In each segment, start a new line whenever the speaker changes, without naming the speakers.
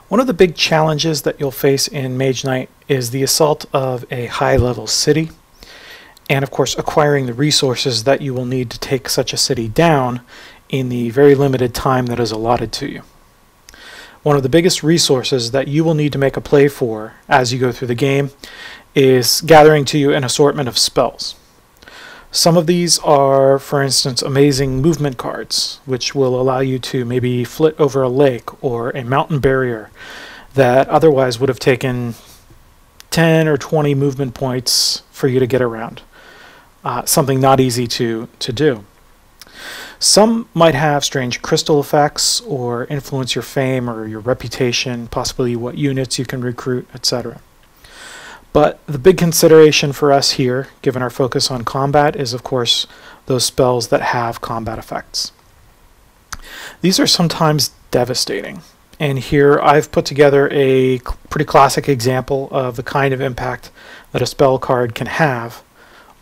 One of the big challenges that you'll face in Mage Knight is the assault of a high-level city, and of course acquiring the resources that you will need to take such a city down in the very limited time that is allotted to you. One of the biggest resources that you will need to make a play for as you go through the game is gathering to you an assortment of spells. Some of these are, for instance, amazing movement cards, which will allow you to maybe flit over a lake or a mountain barrier that otherwise would have taken 10 or 20 movement points for you to get around. Something not easy to do. Some might have strange crystal effects or influence your fame or your reputation, possibly what units you can recruit, etc. But the big consideration for us here, given our focus on combat, is of course those spells that have combat effects. These are sometimes devastating, and here I've put together a pretty classic example of the kind of impact that a spell card can have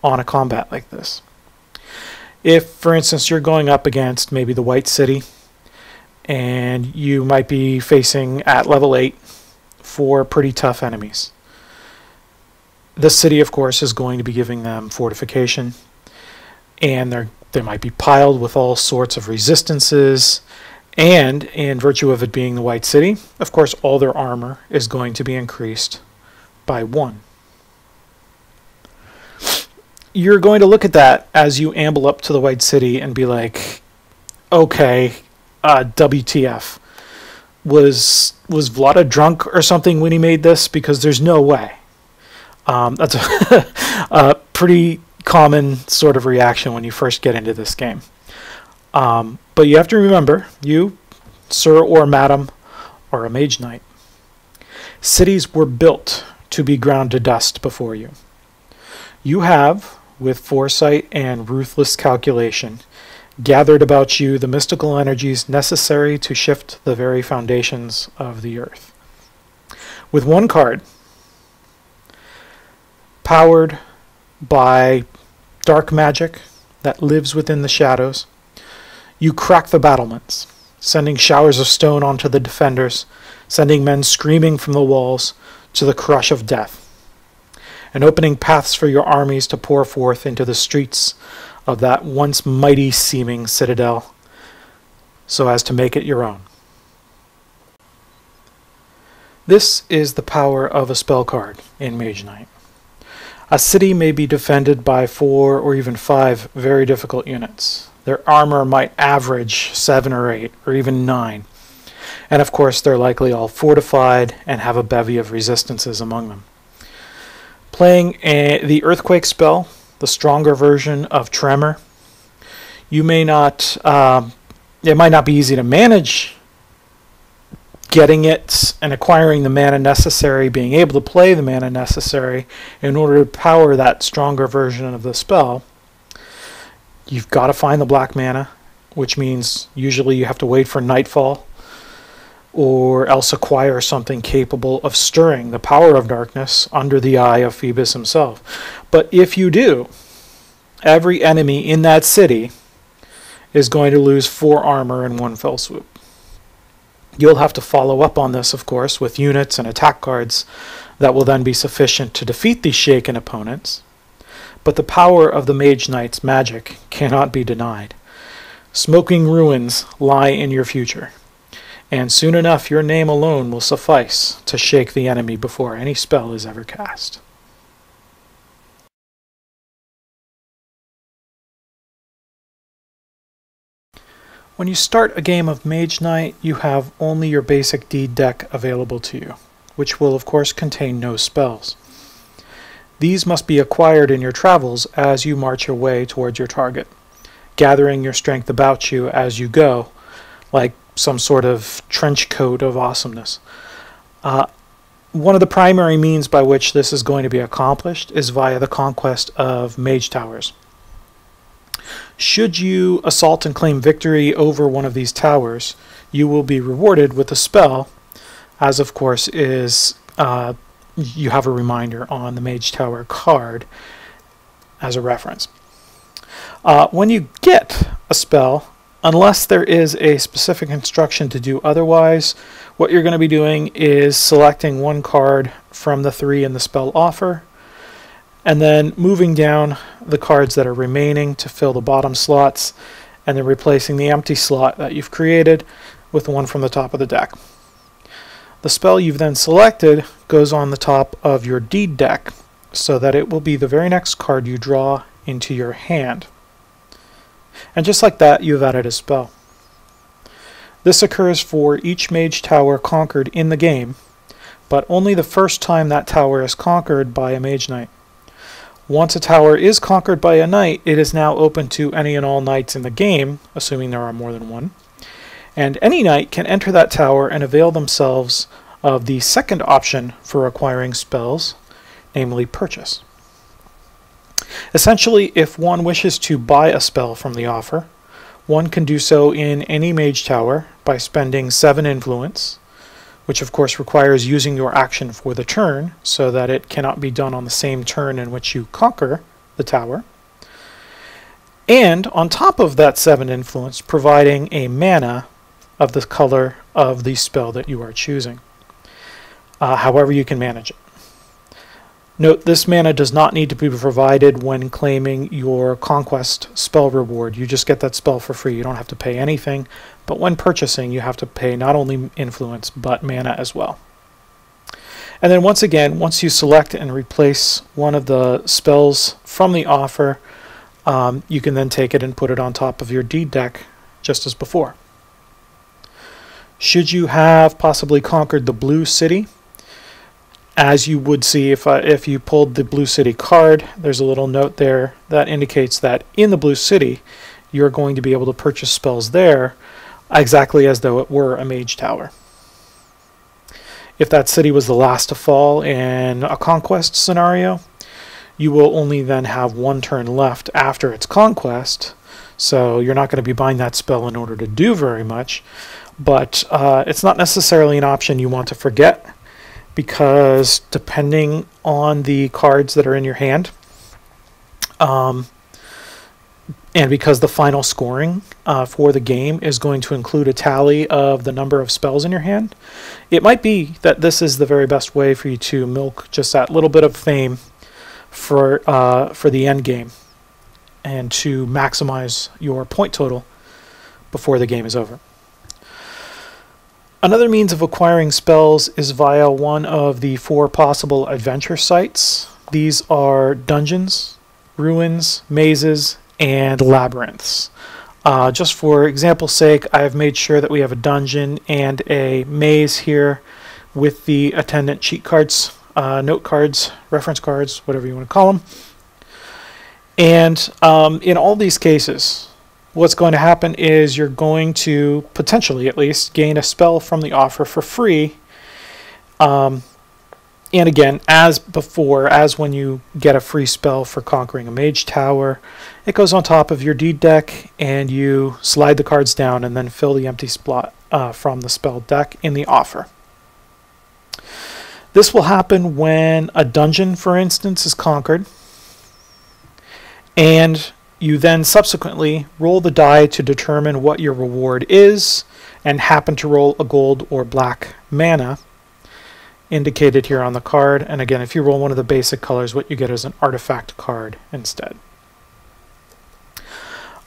on a combat like this. If, for instance, you're going up against maybe the White City, and you might be facing at level 8 4 pretty tough enemies. This city, of course, is going to be giving them fortification, and they might be piled with all sorts of resistances, and in virtue of it being the White City, of course, all their armor is going to be increased by 1. You're going to look at that as you amble up to the White City and be like, okay, WTF. Was Vlada drunk or something when he made this? Because there's no way. That's a pretty common sort of reaction when you first get into this game. But you have to remember, you, sir or madam, are a Mage Knight. Cities were built to be ground to dust before you. You have, with foresight and ruthless calculation, gathered about you the mystical energies necessary to shift the very foundations of the earth. With one card, powered by dark magic that lives within the shadows, you crack the battlements, sending showers of stone onto the defenders, sending men screaming from the walls to the crush of death, and opening paths for your armies to pour forth into the streets of that once mighty seeming citadel, so as to make it your own. This is the power of a spell card in Mage Knight. A city may be defended by 4 or even 5 very difficult units. Their armor might average 7 or 8 or even 9. And of course they're likely all fortified and have a bevy of resistances among them. Playing the Earthquake spell, the stronger version of Tremor, you may not, it might not be easy to manage getting it and acquiring the mana necessary, being able to play the mana necessary in order to power that stronger version of the spell. You've got to find the black mana, which means usually you have to wait for nightfall or else acquire something capable of stirring the power of darkness under the eye of Phoebus himself. But if you do, every enemy in that city is going to lose 4 armor in one fell swoop. You'll have to follow up on this, of course, with units and attack cards that will then be sufficient to defeat these shaken opponents. But the power of the Mage Knight's magic cannot be denied. Smoking ruins lie in your future, and soon enough your name alone will suffice to shake the enemy before any spell is ever cast. When you start a game of Mage Knight, you have only your basic deed deck available to you, which will of course contain no spells. These must be acquired in your travels as you march your way towards your target, gathering your strength about you as you go, like some sort of trench coat of awesomeness. One of the primary means by which this is going to be accomplished is via the conquest of mage towers. Should you assault and claim victory over one of these towers, you will be rewarded with a spell, as of course is you have a reminder on the Mage Tower card as a reference. When you get a spell, Unless there is a specific instruction to do otherwise, what you're going to be doing is selecting one card from the 3 in the spell offer, and then moving down the cards that are remaining to fill the bottom slots, and then replacing the empty slot that you've created with one from the top of the deck. The spell you've then selected goes on the top of your deed deck, so that it will be the very next card you draw into your hand. And just like that, you've added a spell. This occurs for each mage tower conquered in the game, but only the first time that tower is conquered by a Mage Knight. Once a tower is conquered by a knight, it is now open to any and all knights in the game, assuming there are more than one. And any knight can enter that tower and avail themselves of the second option for acquiring spells, namely purchase. Essentially, if one wishes to buy a spell from the offer, one can do so in any mage tower by spending 7 influence, which of course requires using your action for the turn, so that it cannot be done on the same turn in which you conquer the tower. And on top of that 7 influence, providing a mana of the color of the spell that you are choosing, however you can manage it. Note, this mana does not need to be provided when claiming your Conquest spell reward. You just get that spell for free. You don't have to pay anything, but when purchasing, you have to pay not only influence, but mana as well. And then once again, once you select and replace one of the spells from the offer, you can then take it and put it on top of your deed deck, just as before. Should you have possibly conquered the blue city, as you would see if you pulled the blue city card, there's a little note there that indicates that in the blue city, you're going to be able to purchase spells there exactly as though it were a mage tower. If that city was the last to fall in a conquest scenario, you will only then have 1 turn left after its conquest, so you're not going to be buying that spell in order to do very much, but it's not necessarily an option you want to forget, because depending on the cards that are in your hand, and because the final scoring for the game is going to include a tally of the number of spells in your hand, it might be that this is the very best way for you to milk just that little bit of fame for the end game, and to maximize your point total before the game is over. Another means of acquiring spells is via one of the 4 possible adventure sites. These are dungeons, ruins, mazes, and labyrinths. Just for example's sake, I have made sure that we have a dungeon and a maze here with the attendant cheat cards, note cards, reference cards, whatever you want to call them. And in all these cases, what's going to happen is you're going to, potentially at least, gain a spell from the offer for free. And again, as before, as when you get a free spell for conquering a mage tower, it goes on top of your deed deck, and you slide the cards down and then fill the empty spot from the spell deck in the offer. This will happen when a dungeon, for instance, is conquered, and you then subsequently roll the die to determine what your reward is, and happen to roll a gold or black mana, indicated here on the card. And again, if you roll one of the basic colors, what you get is an artifact card instead.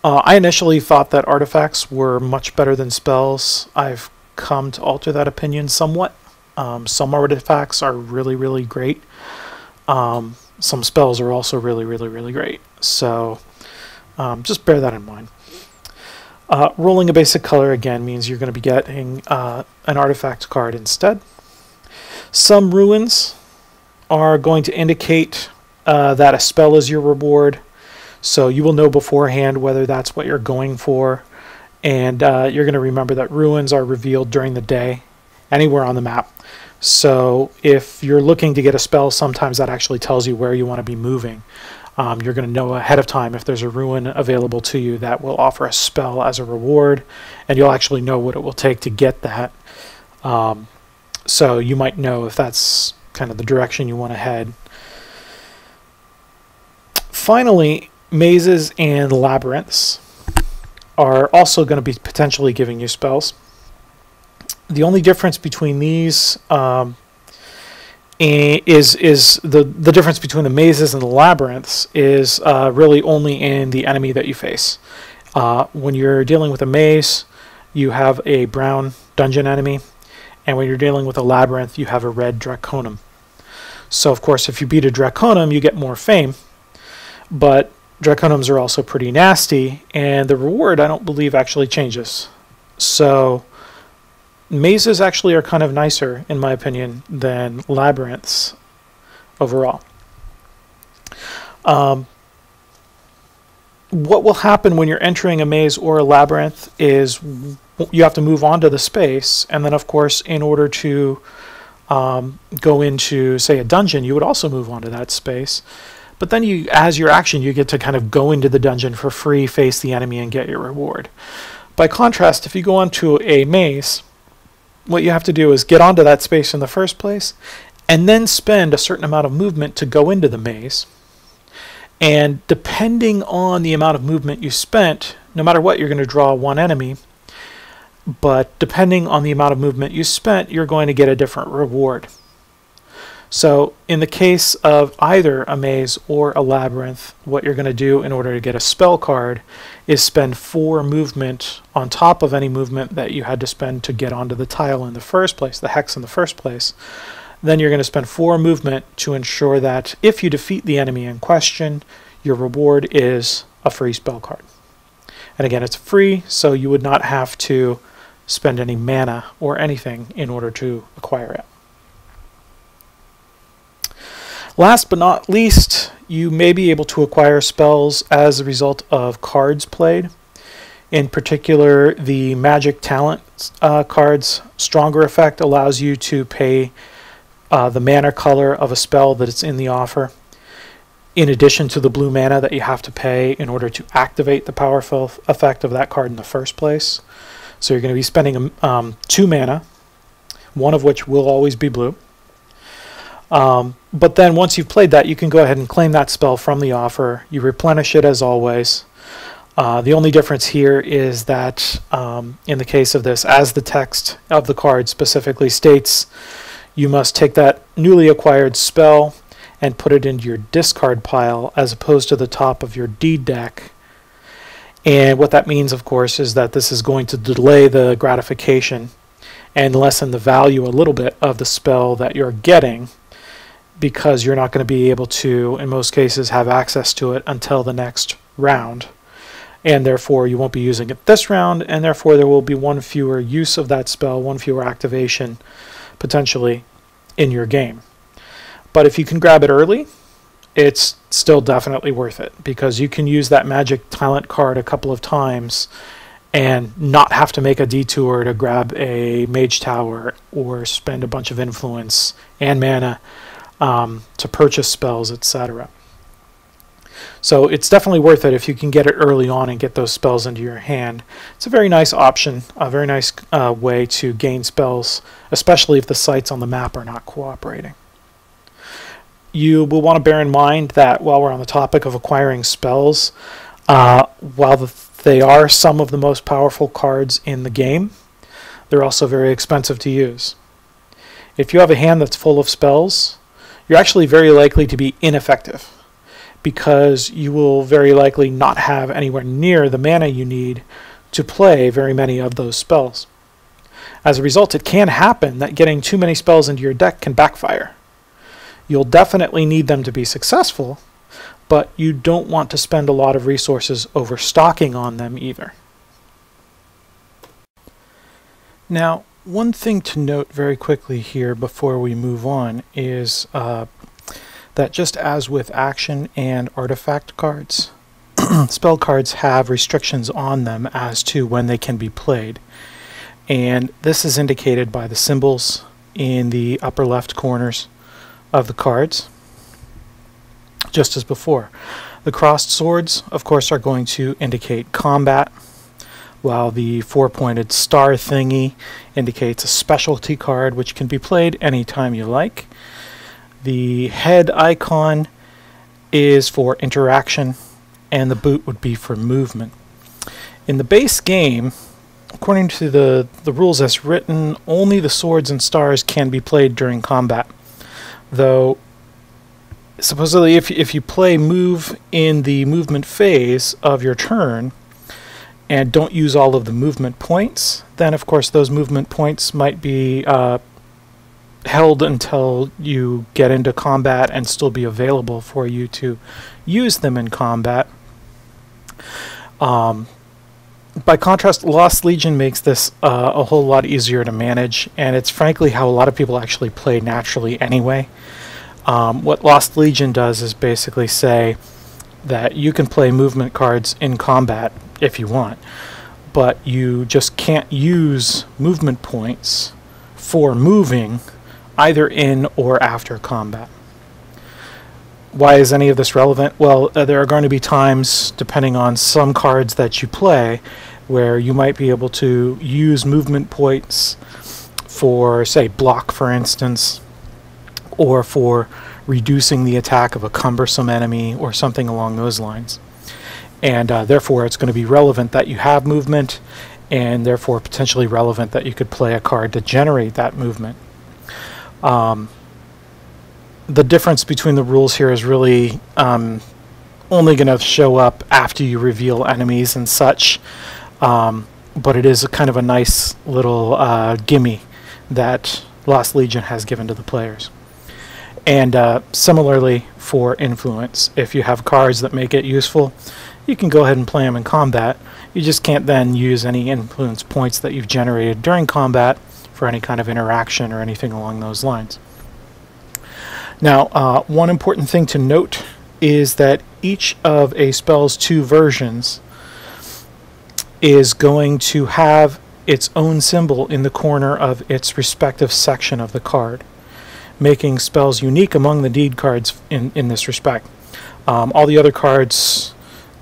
I initially thought that artifacts were much better than spells. I've come to alter that opinion somewhat. Some artifacts are really, really great. Some spells are also really, really, really great. So just bear that in mind. Rolling a basic color again means you're going to be getting an artifact card instead. Some ruins are going to indicate that a spell is your reward, so you will know beforehand whether that's what you're going for, and you're going to remember that ruins are revealed during the day anywhere on the map. So if you're looking to get a spell, sometimes that actually tells you where you want to be moving. You're going to know ahead of time if there's a ruin available to you that will offer a spell as a reward, and you'll actually know what it will take to get that. So you might know if that's kind of the direction you want to head. Finally, mazes and labyrinths. are also going to be potentially giving you spells. The only difference between these is the difference between the mazes and the labyrinths is really only in the enemy that you face. When you're dealing with a maze, you have a brown dungeon enemy, and when you're dealing with a labyrinth, you have a red draconum. So of course, if you beat a draconum, you get more fame, but draconums are also pretty nasty, and the reward, I don't believe, actually changes. So mazes actually are kind of nicer, in my opinion, than labyrinths overall. What will happen when you're entering a maze or a labyrinth is you have to move on to the space, and then of course, in order to go into, say, a dungeon, you would also move on to that space. But then you, as your action, you get to kind of go into the dungeon for free, face the enemy, and get your reward. By contrast, if you go onto a maze, what you have to do is get onto that space in the first place, and then spend a certain amount of movement to go into the maze. And depending on the amount of movement you spent, no matter what, you're going to draw one enemy. But depending on the amount of movement you spent, you're going to get a different reward. So in the case of either a maze or a labyrinth, what you're going to do in order to get a spell card is spend 4 movement on top of any movement that you had to spend to get onto the tile in the first place, the hex in the first place. Then you're going to spend 4 movement to ensure that if you defeat the enemy in question, your reward is a free spell card. And again, it's free, so you would not have to spend any mana or anything in order to acquire it. Last but not least, you may be able to acquire spells as a result of cards played. In particular, the magic talent cards Stronger effect allows you to pay the mana color of a spell that it's in the offer, in addition to the blue mana that you have to pay in order to activate the powerful effect of that card in the first place. So you're going to be spending 2 mana, one of which will always be blue. But then once you've played that, you can go ahead and claim that spell from the offer. You replenish it as always. The only difference here is that in the case of this, as the text of the card specifically states, you must take that newly acquired spell and put it into your discard pile as opposed to the top of your deed deck. And what that means, of course, is that this is going to delay the gratification and lessen the value a little bit of the spell that you're getting, because you're not going to be able to, in most cases, have access to it until the next round. And therefore, you won't be using it this round, and therefore there will be one fewer use of that spell, one fewer activation, potentially, in your game. But if you can grab it early, it's still definitely worth it, because you can use that magic talent card a couple of times and not have to make a detour to grab a mage tower or spend a bunch of influence and mana to purchase spells, etc. So it's definitely worth it if you can get it early on and get those spells into your hand. It's a very nice option, a very nice way to gain spells, especially if the sites on the map are not cooperating. You will want to bear in mind that while we're on the topic of acquiring spells, while they are some of the most powerful cards in the game, they're also very expensive to use. If you have a hand that's full of spells, you're actually very likely to be ineffective, because you will very likely not have anywhere near the mana you need to play very many of those spells. As a result, it can happen that getting too many spells into your deck can backfire. You'll definitely need them to be successful, but you don't want to spend a lot of resources overstocking on them either. Now, one thing to note very quickly here before we move on is that just as with action and artifact cards, spell cards have restrictions on them as to when they can be played. And this is indicated by the symbols in the upper left corners of the cards, just as before. The crossed swords, of course, are going to indicate combat, while the 4-pointed star thingy indicates a specialty card which can be played anytime you like. The head icon is for interaction, and the boot would be for movement. In the base game, according to the rules as written, only the swords and stars can be played during combat. Though, supposedly if you play move in the movement phase of your turn and don't use all of the movement points, then of course those movement points might be held until you get into combat and still be available for you to use them in combat. By contrast, Lost Legion makes this a whole lot easier to manage, and it's frankly how a lot of people actually play naturally anyway. What Lost Legion does is basically say that you can play movement cards in combat if you want, but you just can't use movement points for moving either in or after combat. Why is any of this relevant? Well, there are going to be times, depending on some cards that you play, where you might be able to use movement points for, say, block, for instance, or for reducing the attack of a cumbersome enemy or something along those lines. And therefore, it's going to be relevant that you have movement, and therefore potentially relevant that you could play a card to generate that movement. The difference between the rules here is really only going to show up after you reveal enemies and such, but it is a kind of a nice little gimme that Lost Legion has given to the players. And similarly for influence, if you have cards that make it useful, you can go ahead and play them in combat. You just can't then use any influence points that you've generated during combat for any kind of interaction or anything along those lines. Now, one important thing to note is that each of a spell's 2 versions is going to have its own symbol in the corner of its respective section of the card, making spells unique among the deed cards in this respect. All the other cards,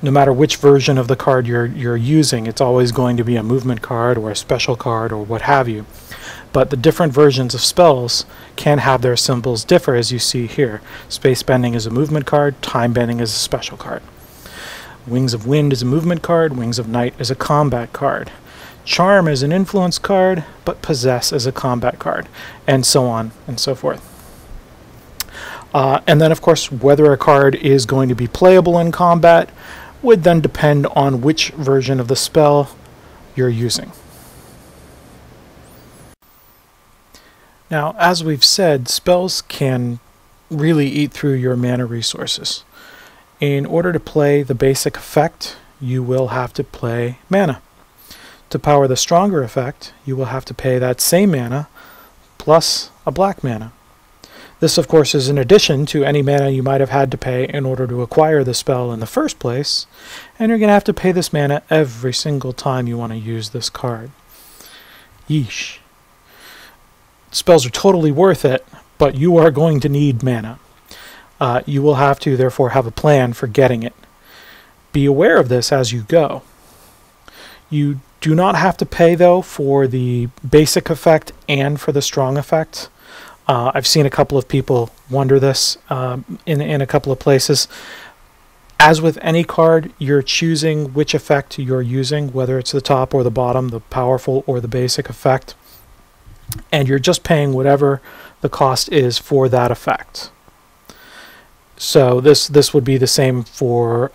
no matter which version of the card you're using, it's always going to be a movement card or a special card or what have you. But the different versions of spells can have their symbols differ, as you see here. Space Bending is a movement card, Time Bending is a special card. Wings of Wind is a movement card, Wings of Night is a combat card. Charm is an influence card, but Possess is a combat card, and so on and so forth. And then, of course, whether a card is going to be playable in combat would then depend on which version of the spell you're using. Now, as we've said, spells can really eat through your mana resources. In order to play the basic effect, you will have to play mana. To power the stronger effect, you will have to pay that same mana plus a black mana. This, of course, is in addition to any mana you might have had to pay in order to acquire the spell in the first place, and you're going to have to pay this mana every single time you want to use this card. Yeesh. Spells are totally worth it, but you are going to need mana. You will have to, therefore, have a plan for getting it. Be aware of this as you go. You do not have to pay, though, for the basic effect and for the strong effect. I've seen a couple of people wonder this in a couple of places. As with any card, you're choosing which effect you're using, whether it's the top or the bottom, the powerful or the basic effect. And you're just paying whatever the cost is for that effect. So this would be the same for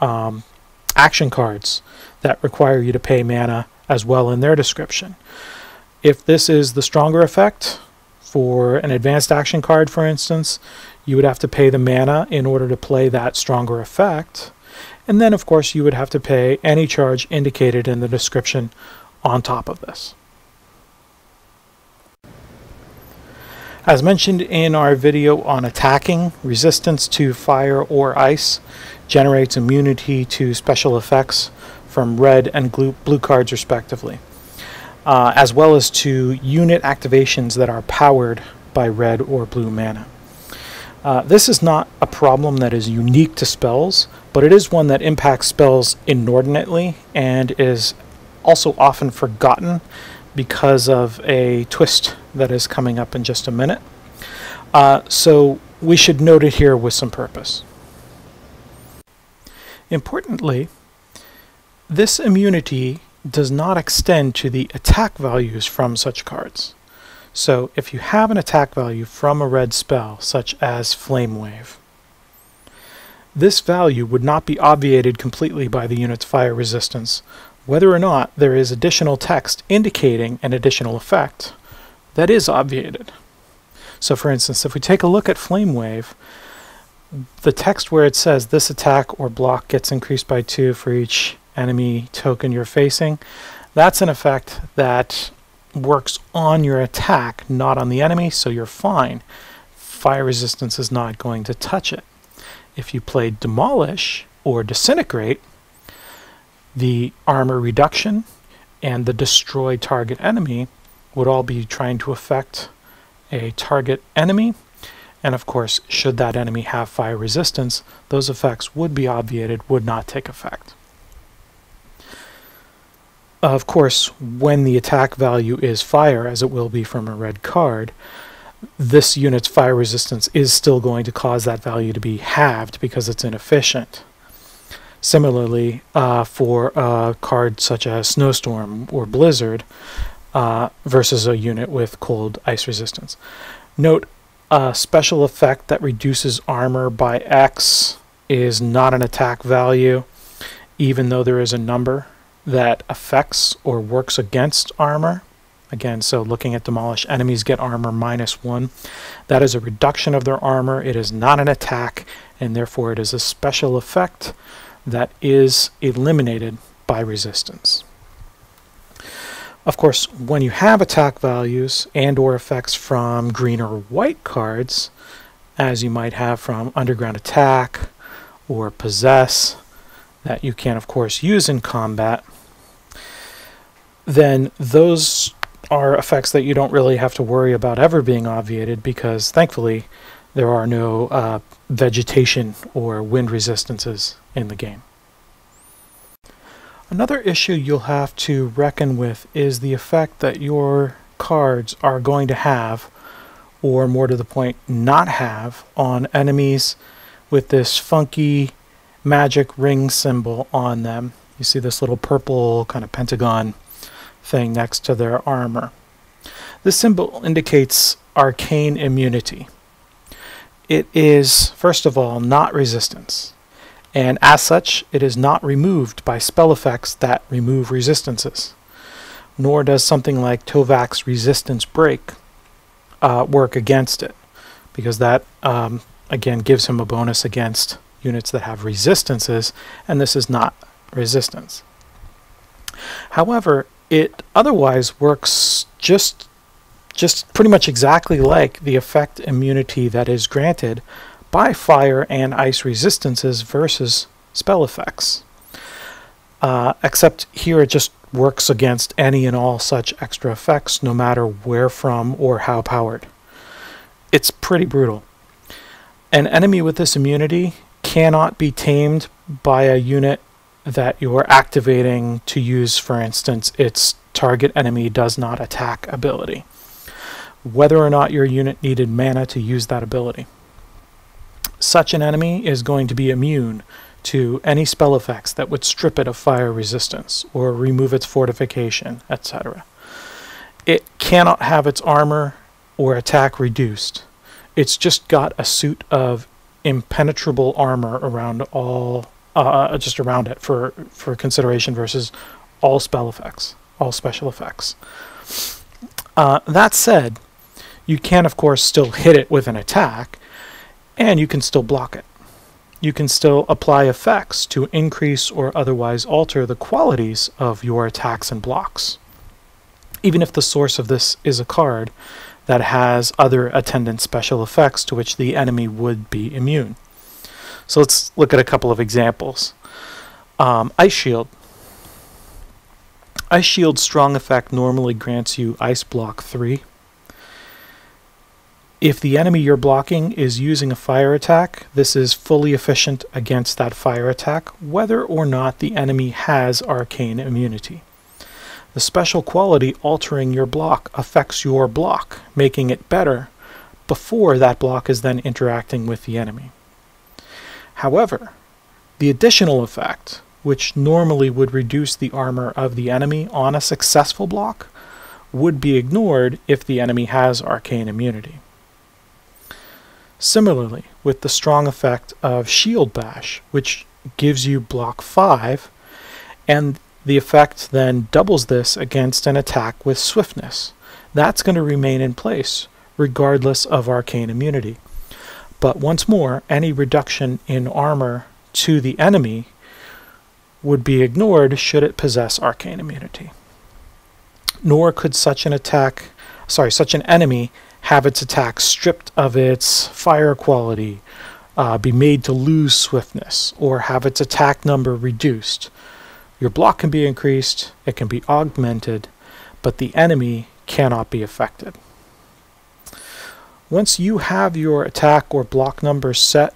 action cards that require you to pay mana as well in their description. If this is the stronger effect, for an advanced action card, for instance, you would have to pay the mana in order to play that stronger effect. And then, of course, you would have to pay any charge indicated in the description on top of this. As mentioned in our video on attacking, resistance to fire or ice generates immunity to special effects from red and blue cards respectively, as well as to unit activations that are powered by red or blue mana. This is not a problem that is unique to spells, but it is one that impacts spells inordinately and is also often forgotten because of a twist that is coming up in just a minute. So we should note it here with some purpose. Importantly, this immunity does not extend to the attack values from such cards. So if you have an attack value from a red spell, such as Flame Wave, this value would not be obviated completely by the unit's fire resistance, whether or not there is additional text indicating an additional effect that is obviated. So for instance, if we take a look at Flame Wave, the text where it says this attack or block gets increased by 2 for each enemy token you're facing, that's an effect that works on your attack, not on the enemy, so you're fine. Fire resistance is not going to touch it. If you play Demolish or Disintegrate, the armor reduction and the destroy target enemy would all be trying to affect a target enemy, and of course, should that enemy have fire resistance, those effects would be obviated, would not take effect. Of course, when the attack value is fire, as it will be from a red card, this unit's fire resistance is still going to cause that value to be halved because it's inefficient. Similarly, for a card such as Snowstorm or Blizzard versus a unit with cold ice resistance. Note, a special effect that reduces armor by X is not an attack value, even though there is a number that affects or works against armor. Again, so looking at Demolish, enemies get armor -1. That is a reduction of their armor. It is not an attack, and therefore it is a special effect that is eliminated by resistance. Of course, when you have attack values and or effects from green or white cards, as you might have from Underground Attack or Possess, that you can of course use in combat, then those are effects that you don't really have to worry about ever being obviated, because thankfully there are no vegetation or wind resistances in the game. Another issue you'll have to reckon with is the effect that your cards are going to have, or more to the point, not have, on enemies with this funky magic ring symbol on them. You see this little purple kind of pentagon thing next to their armor. This symbol indicates Arcane Immunity. It is, first of all, not resistance, and as such, it is not removed by spell effects that remove resistances, nor does something like Tovak's Resistance Break work against it, because that, again, gives him a bonus against units that have resistances, and this is not resistance. However, it otherwise works just pretty much exactly like the effect immunity that is granted by fire and ice resistances versus spell effects. Except here it just works against any and all such extra effects, no matter where from or how powered. It's pretty brutal. An enemy with this immunity cannot be tamed by a unit that you're activating to use, for instance, its target enemy does not attack ability, whether or not your unit needed mana to use that ability. Such an enemy is going to be immune to any spell effects that would strip it of fire resistance or remove its fortification, etc. It cannot have its armor or attack reduced. It's just got a suit of impenetrable armor around all, just around it for consideration versus all spell effects, all special effects. That said, you can of course still hit it with an attack, and you can still block it. You can still apply effects to increase or otherwise alter the qualities of your attacks and blocks, even if the source of this is a card that has other attendant special effects to which the enemy would be immune. So let's look at a couple of examples. Ice Shield. Ice Shield's strong effect normally grants you Ice Block 3. If the enemy you're blocking is using a fire attack, this is fully efficient against that fire attack, whether or not the enemy has Arcane Immunity. The special quality altering your block affects your block, making it better before that block is then interacting with the enemy. However, the additional effect which normally would reduce the armor of the enemy on a successful block, would be ignored if the enemy has Arcane Immunity. Similarly, with the strong effect of Shield Bash, which gives you block 5, and the effect then doubles this against an attack with Swiftness. That's going to remain in place regardless of Arcane Immunity. But once more, any reduction in armor to the enemy would be ignored should it possess Arcane Immunity. Nor could such an enemy have its attack stripped of its fire quality, be made to lose Swiftness, or have its attack number reduced. Your block can be increased, it can be augmented, but the enemy cannot be affected. Once you have your attack or block numbers set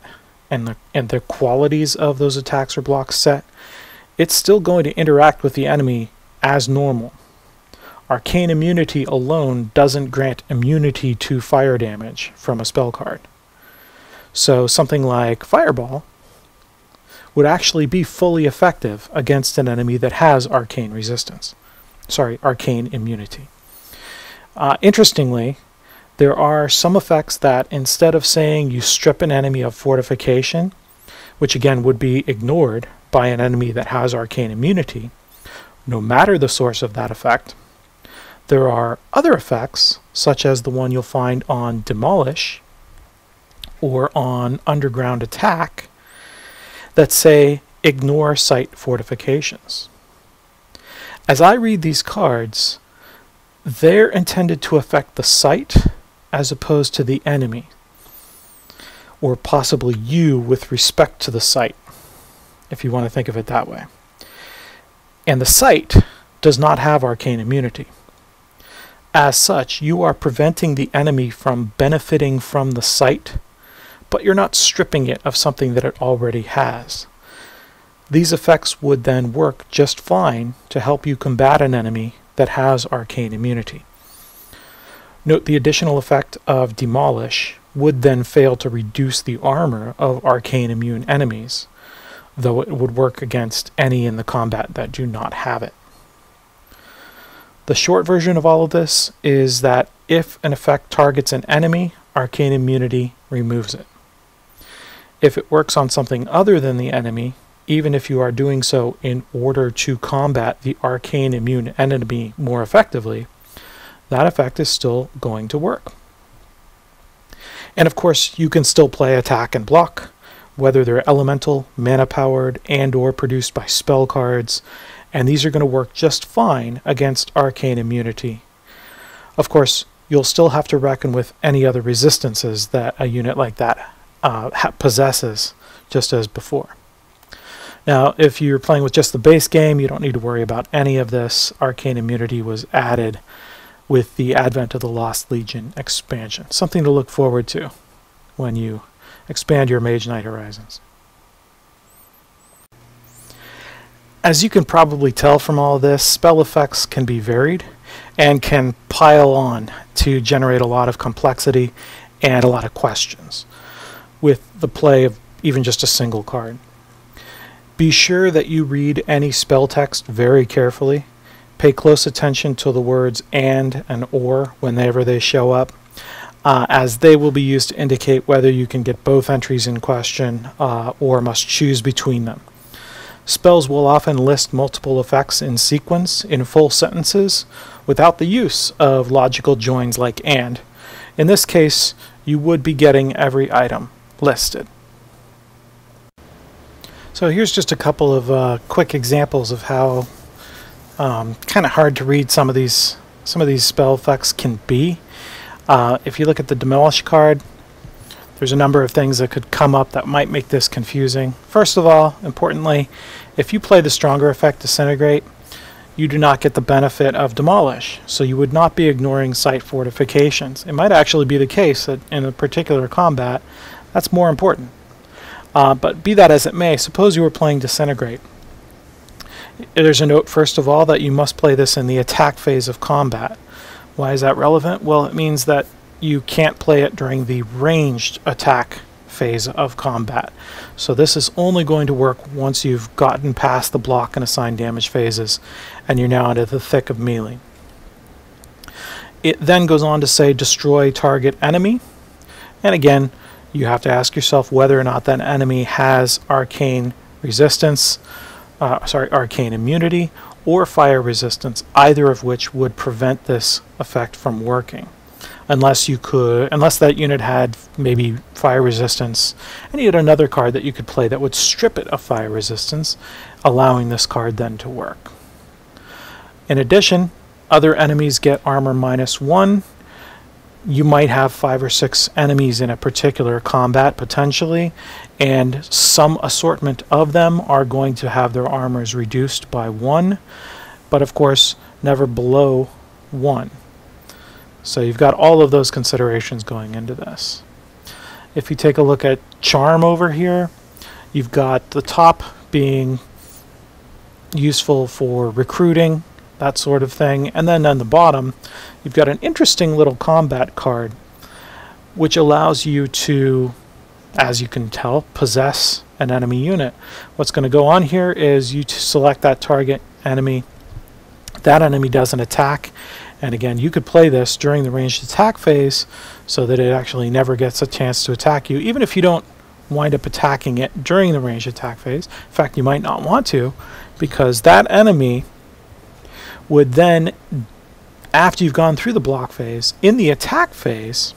and the qualities of those attacks or blocks set, it's still going to interact with the enemy as normal. Arcane Immunity alone doesn't grant immunity to fire damage from a spell card. So something like Fireball would actually be fully effective against an enemy that has Arcane Immunity. Interestingly, there are some effects that instead of saying you strip an enemy of fortification, which again would be ignored by an enemy that has Arcane Immunity, no matter the source of that effect, there are other effects, such as the one you'll find on Demolish or on Underground Attack, that say ignore site fortifications. As I read these cards, they're intended to affect the site as opposed to the enemy, or possibly you with respect to the site, if you want to think of it that way. And the site does not have Arcane Immunity. As such, you are preventing the enemy from benefiting from the site, but you're not stripping it of something that it already has. These effects would then work just fine to help you combat an enemy that has Arcane Immunity. Note the additional effect of Demolish would then fail to reduce the armor of Arcane Immune enemies, though it would work against any in the combat that do not have it. The short version of all of this is that if an effect targets an enemy, Arcane Immunity removes it. If it works on something other than the enemy, even if you are doing so in order to combat the Arcane Immune enemy more effectively, that effect is still going to work. And of course, you can still play attack and block, whether they're elemental, mana-powered, and/or produced by spell cards, and these are going to work just fine against Arcane Immunity. Of course, you'll still have to reckon with any other resistances that a unit like that possesses, just as before. Now, if you're playing with just the base game, you don't need to worry about any of this. Arcane Immunity was added with the advent of the Lost Legion expansion. Something to look forward to when you expand your Mage Knight horizons. As you can probably tell from all of this, spell effects can be varied and can pile on to generate a lot of complexity and a lot of questions with the play of even just a single card. Be sure that you read any spell text very carefully. Pay close attention to the words and or whenever they show up, as they will be used to indicate whether you can get both entries in question or must choose between them. Spells will often list multiple effects in sequence in full sentences without the use of logical joins like and. In this case, you would be getting every item listed. So here's just a couple of quick examples of how kind of hard to read some of these spell effects can be. If you look at the Demolish card, there's a number of things that could come up that might make this confusing. First of all, importantly, if you play the stronger effect Disintegrate, you do not get the benefit of Demolish, so you would not be ignoring site fortifications. It might actually be the case that in a particular combat, that's more important. But be that as it may, suppose you were playing Disintegrate. There's a note, first of all, that you must play this in the attack phase of combat. Why is that relevant? Well, it means that you can't play it during the ranged attack phase of combat. So this is only going to work once you've gotten past the block and assign damage phases, and you're now into the thick of melee. It then goes on to say destroy target enemy, and again you have to ask yourself whether or not that enemy has arcane resistance, arcane immunity, or fire resistance, either of which would prevent this effect from working. Unless that unit had maybe fire resistance, and you had another card that you could play that would strip it of fire resistance, allowing this card then to work. In addition, other enemies get armor -1. You might have 5 or 6 enemies in a particular combat potentially, and some assortment of them are going to have their armors reduced by 1, but of course never below 1. So you've got all of those considerations going into this. If you take a look at charm over here, you've got the top being useful for recruiting, that sort of thing, and then on the bottom you've got an interesting little combat card which allows you to, as you can tell, possess an enemy unit. What's going to go on here is you select that target enemy. That enemy does an attack, and again you could play this during the ranged attack phase so that it actually never gets a chance to attack you, even if you don't wind up attacking it during the ranged attack phase. In fact, you might not want to, because that enemy would then, after you've gone through the block phase, in the attack phase,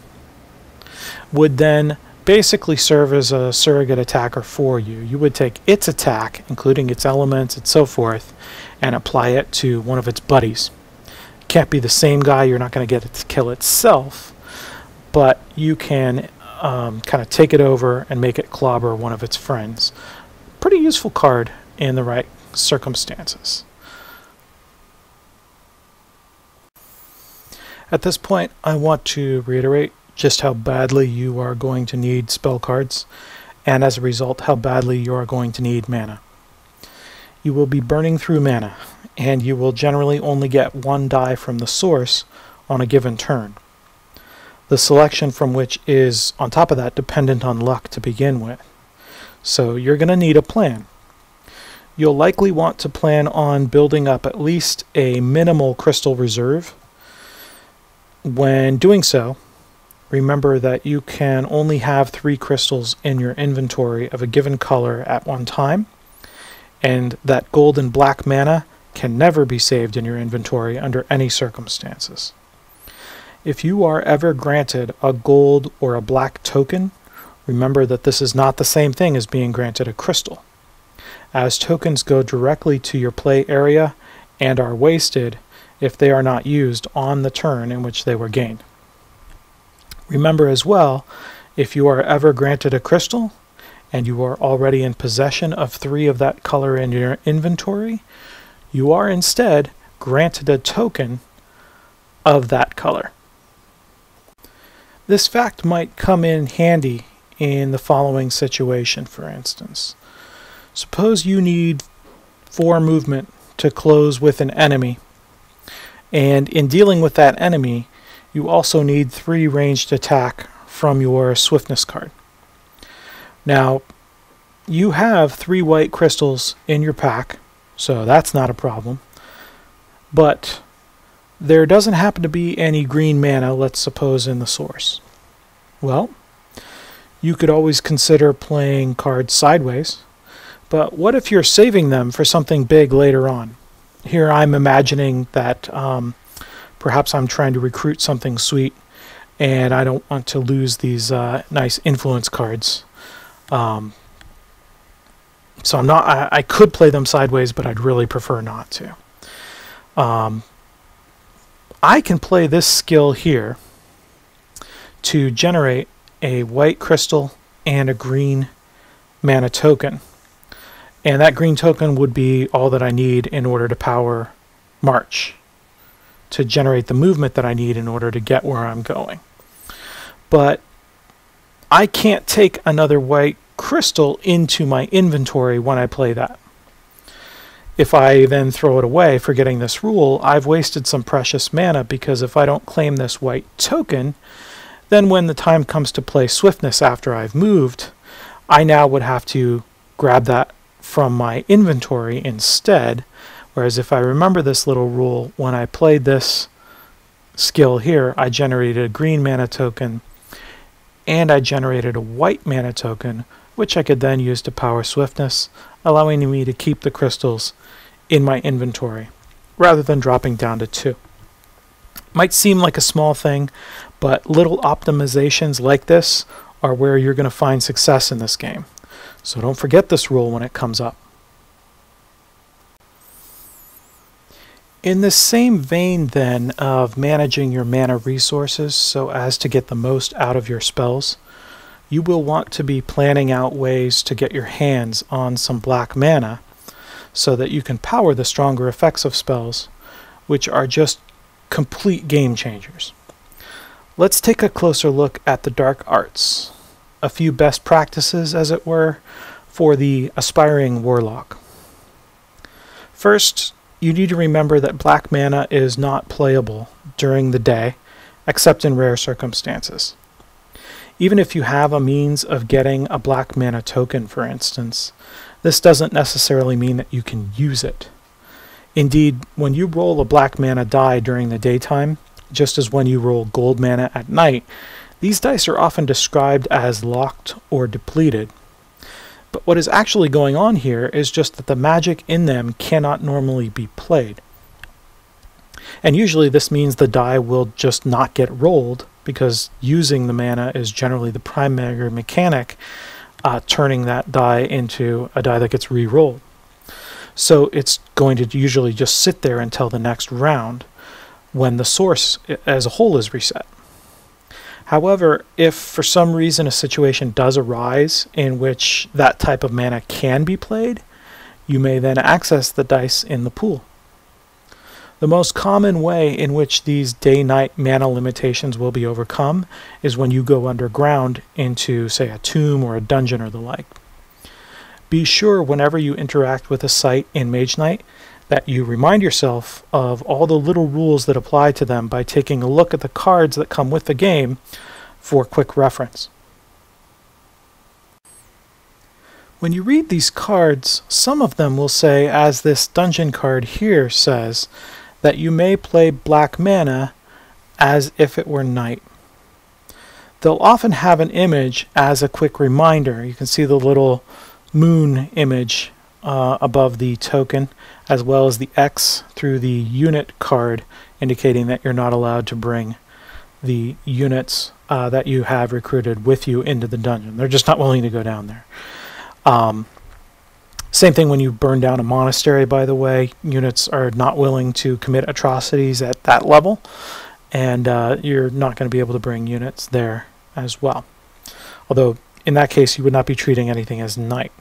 would then basically serve as a surrogate attacker for you. You would take its attack, including its elements and so forth, and apply it to one of its buddies. It can't be the same guy, you're not going to get it to kill itself, but you can kind of take it over and make it clobber one of its friends. Pretty useful card in the right circumstances. At this point, I want to reiterate just how badly you are going to need spell cards, and as a result, how badly you are going to need mana. You will be burning through mana, and you will generally only get 1 die from the source on a given turn. The selection from which is, on top of that, dependent on luck to begin with. So you're going to need a plan. You'll likely want to plan on building up at least a minimal crystal reserve. When doing so, remember that you can only have 3 crystals in your inventory of a given color at one time, and that gold and black mana can never be saved in your inventory under any circumstances. If you are ever granted a gold or a black token, remember that this is not the same thing as being granted a crystal, as tokens go directly to your play area and are wasted if they are not used on the turn in which they were gained. Remember as well, if you are ever granted a crystal and you are already in possession of 3 of that color in your inventory, you are instead granted a token of that color. This fact might come in handy in the following situation, for instance. Suppose you need 4 movement to close with an enemy, and in dealing with that enemy, you also need 3 ranged attack from your swiftness card. Now, you have 3 white crystals in your pack, so that's not a problem. But there doesn't happen to be any green mana, let's suppose, in the source. Well, you could always consider playing cards sideways, but what if you're saving them for something big later on? Here I'm imagining that perhaps I'm trying to recruit something sweet, and I don't want to lose these nice influence cards. So I could play them sideways, but I'd really prefer not to. I can play this skill here to generate a white crystal and a green mana token. And that green token would be all that I need in order to power March, to generate the movement that I need in order to get where I'm going. But I can't take another white crystal into my inventory when I play that. If I then throw it away, forgetting this rule, I've wasted some precious mana, because if I don't claim this white token, Then when the time comes to play Swiftness after I've moved, I now would have to grab that from my inventory instead, whereas if I remember this little rule, when I played this skill here, I generated a green mana token and I generated a white mana token, which I could then use to power Swiftness, allowing me to keep the crystals in my inventory rather than dropping down to 2. Might seem like a small thing, but little optimizations like this are where you're going to find success in this game. So don't forget this rule when it comes up. In the same vein then of managing your mana resources so as to get the most out of your spells, you will want to be planning out ways to get your hands on some black mana so that you can power the stronger effects of spells, which are just complete game changers. Let's take a closer look at the dark arts, a few best practices, as it were, for the aspiring warlock. First, you need to remember that black mana is not playable during the day, except in rare circumstances. Even if you have a means of getting a black mana token, for instance, this doesn't necessarily mean that you can use it. Indeed, when you roll a black mana die during the daytime, just as when you roll gold mana at night, these dice are often described as locked or depleted. But what is actually going on here is just that the magic in them cannot normally be played. And usually this means the die will just not get rolled, because using the mana is generally the primary mechanic, turning that die into a die that gets re-rolled. So it's going to usually just sit there until the next round, when the source as a whole is reset. However, if for some reason a situation does arise in which that type of mana can be played, you may then access the dice in the pool. The most common way in which these day-night mana limitations will be overcome is when you go underground into, say, a tomb or a dungeon or the like. Be sure whenever you interact with a site in Mage Knight that you remind yourself of all the little rules that apply to them by taking a look at the cards that come with the game for quick reference. When you read these cards, some of them will say, as this dungeon card here says, that you may play black mana as if it were night. They'll often have an image as a quick reminder. You can see the little moon image above the token, as well as the X through the unit card, indicating that you're not allowed to bring the units that you have recruited with you into the dungeon. They're just not willing to go down there. Same thing when you burn down a monastery, by the way. Units are not willing to commit atrocities at that level, and you're not going to be able to bring units there as well. Although, in that case, you would not be treating anything as night.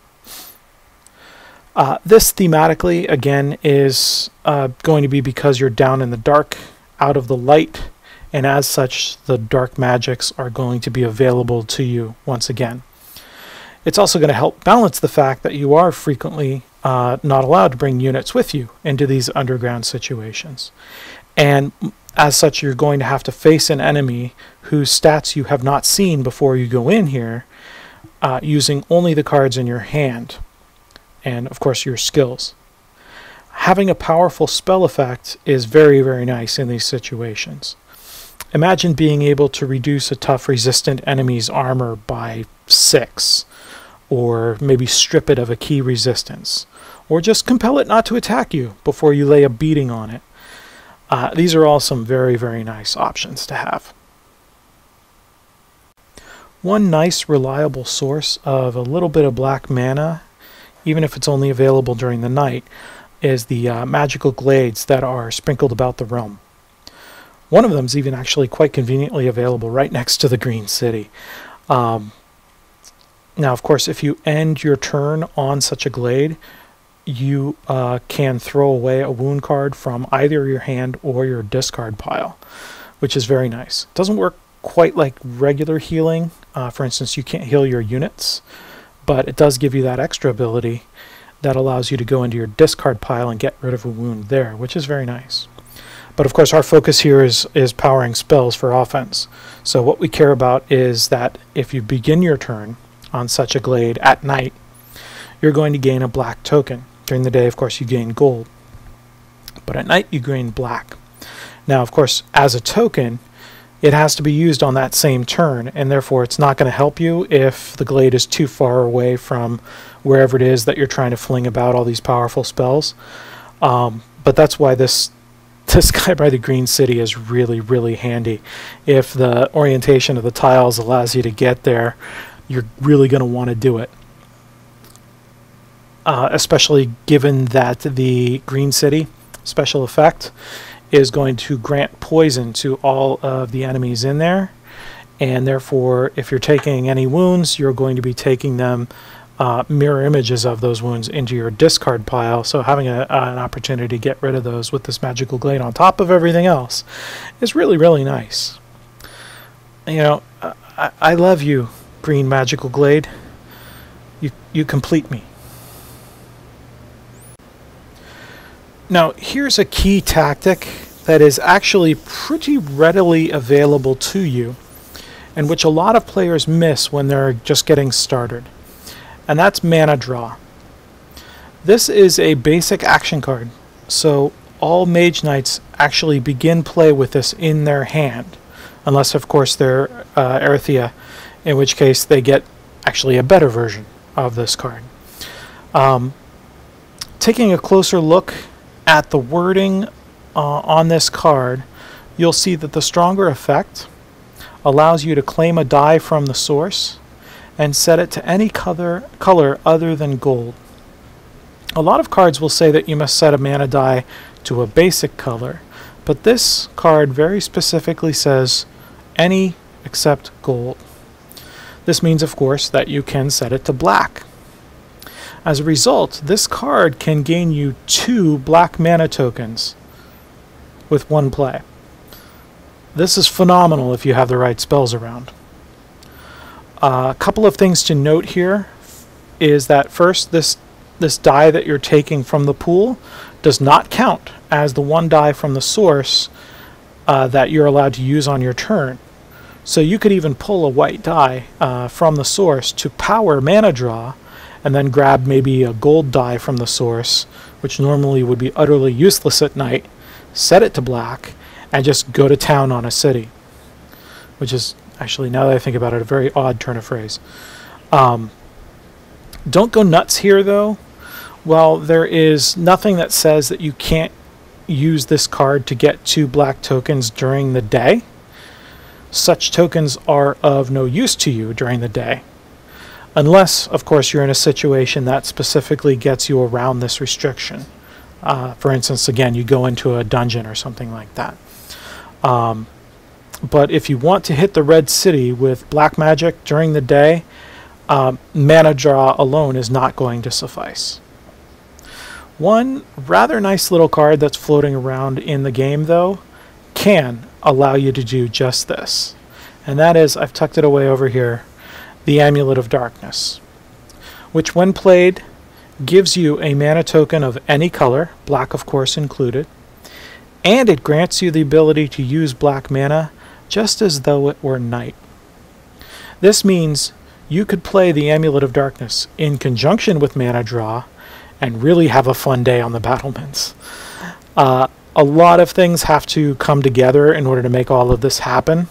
This thematically, again, is going to be because you're down in the dark, out of the light, and as such, the dark magics are going to be available to you once again. It's also going to help balance the fact that you are frequently not allowed to bring units with you into these underground situations. And as such, you're going to have to face an enemy whose stats you have not seen before you go in here, using only the cards in your hand, and of course your skills. Having a powerful spell effect is very, very nice in these situations. Imagine being able to reduce a tough resistant enemy's armor by 6, or maybe strip it of a key resistance, or just compel it not to attack you before you lay a beating on it. These are all some very, very nice options to have. One nice reliable source of a little bit of black mana, even if it's only available during the night, is the magical glades that are sprinkled about the realm. One of them is even actually quite conveniently available right next to the Green City. Now, of course, if you end your turn on such a glade, you can throw away a wound card from either your hand or your discard pile, which is very nice. It doesn't work quite like regular healing. For instance, you can't heal your units, but it does give you that extra ability that allows you to go into your discard pile and get rid of a wound there, which is very nice. But of course our focus here is powering spells for offense. So what we care about is that if you begin your turn on such a glade at night, you're going to gain a black token. During the day, of course, you gain gold. But at night, you gain black. Now, of course, as a token, it has to be used on that same turn, and therefore it's not going to help you if the glade is too far away from wherever it is that you're trying to fling about all these powerful spells. But that's why this guy by the green city is really, really handy. If the orientation of the tiles allows you to get there, you're really going to want to do it. Especially given that the green city special effect is going to grant poison to all of the enemies in there, and therefore if you're taking any wounds, you're going to be taking them mirror images of those wounds into your discard pile, so having an opportunity to get rid of those with this magical glade on top of everything else is really, really nice. You know, I love you, green magical glade. You complete me. Now, here's a key tactic that is actually pretty readily available to you, and which a lot of players miss when they're just getting started, and that's Manna Draw. This is a basic action card, so all Mage Knights actually begin play with this in their hand, unless of course they're Erithia, in which case they get actually a better version of this card. Taking a closer look at the wording on this card, you'll see that the stronger effect allows you to claim a die from the source and set it to any color other than gold. A lot of cards will say that you must set a mana die to a basic color, but this card very specifically says any except gold. This means, of course, that you can set it to black. As a result, this card can gain you 2 black mana tokens with one play. This is phenomenal if you have the right spells around. A couple of things to note here is that first, this die that you're taking from the pool does not count as the 1 die from the source that you're allowed to use on your turn. So you could even pull a white die from the source to power Manna Draw, and then grab maybe a gold die from the source, which normally would be utterly useless at night, set it to black, and just go to town on a city. Which is, actually, now that I think about it, a very odd turn of phrase. Don't go nuts here, though. While there is nothing that says that you can't use this card to get 2 black tokens during the day, such tokens are of no use to you during the day. Unless, of course, you're in a situation that specifically gets you around this restriction. For instance, again, you go into a dungeon or something like that. But if you want to hit the red city with black magic during the day, Manna Draw alone is not going to suffice. One rather nice little card that's floating around in the game, though, can allow you to do just this. And that is, I've tucked it away over here, the Amulet of Darkness, which when played gives you a mana token of any color, black of course included, and it grants you the ability to use black mana just as though it were night. This means you could play the Amulet of Darkness in conjunction with Manna Draw and really have a fun day on the battlements. A lot of things have to come together in order to make all of this happen,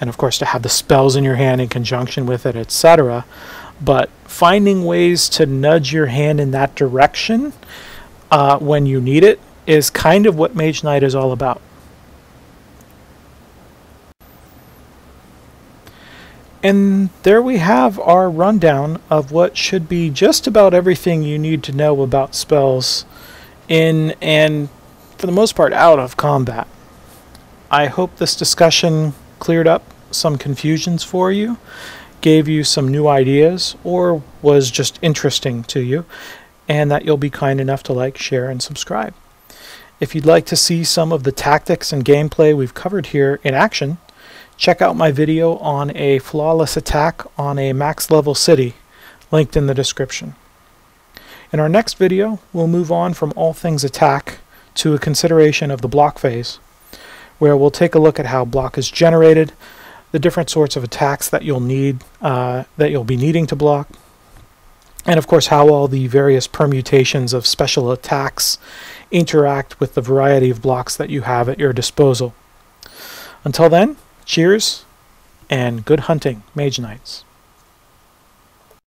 and of course to have the spells in your hand in conjunction with it, etc. But finding ways to nudge your hand in that direction when you need it is kind of what Mage Knight is all about. And there we have our rundown of what should be just about everything you need to know about spells in and, for the most part, out of combat. I hope this discussion cleared up some confusions for you, gave you some new ideas, or was just interesting to you, and that you'll be kind enough to like, share, and subscribe. If you'd like to see some of the tactics and gameplay we've covered here in action, check out my video on a flawless attack on a max level city, linked in the description. In our next video, we'll move on from all things attack to a consideration of the block phase where we'll take a look at how block is generated, the different sorts of attacks that you'll need, that you'll be needing to block, and of course how all the various permutations of special attacks interact with the variety of blocks that you have at your disposal. Until then, cheers and good hunting, Mage Knights.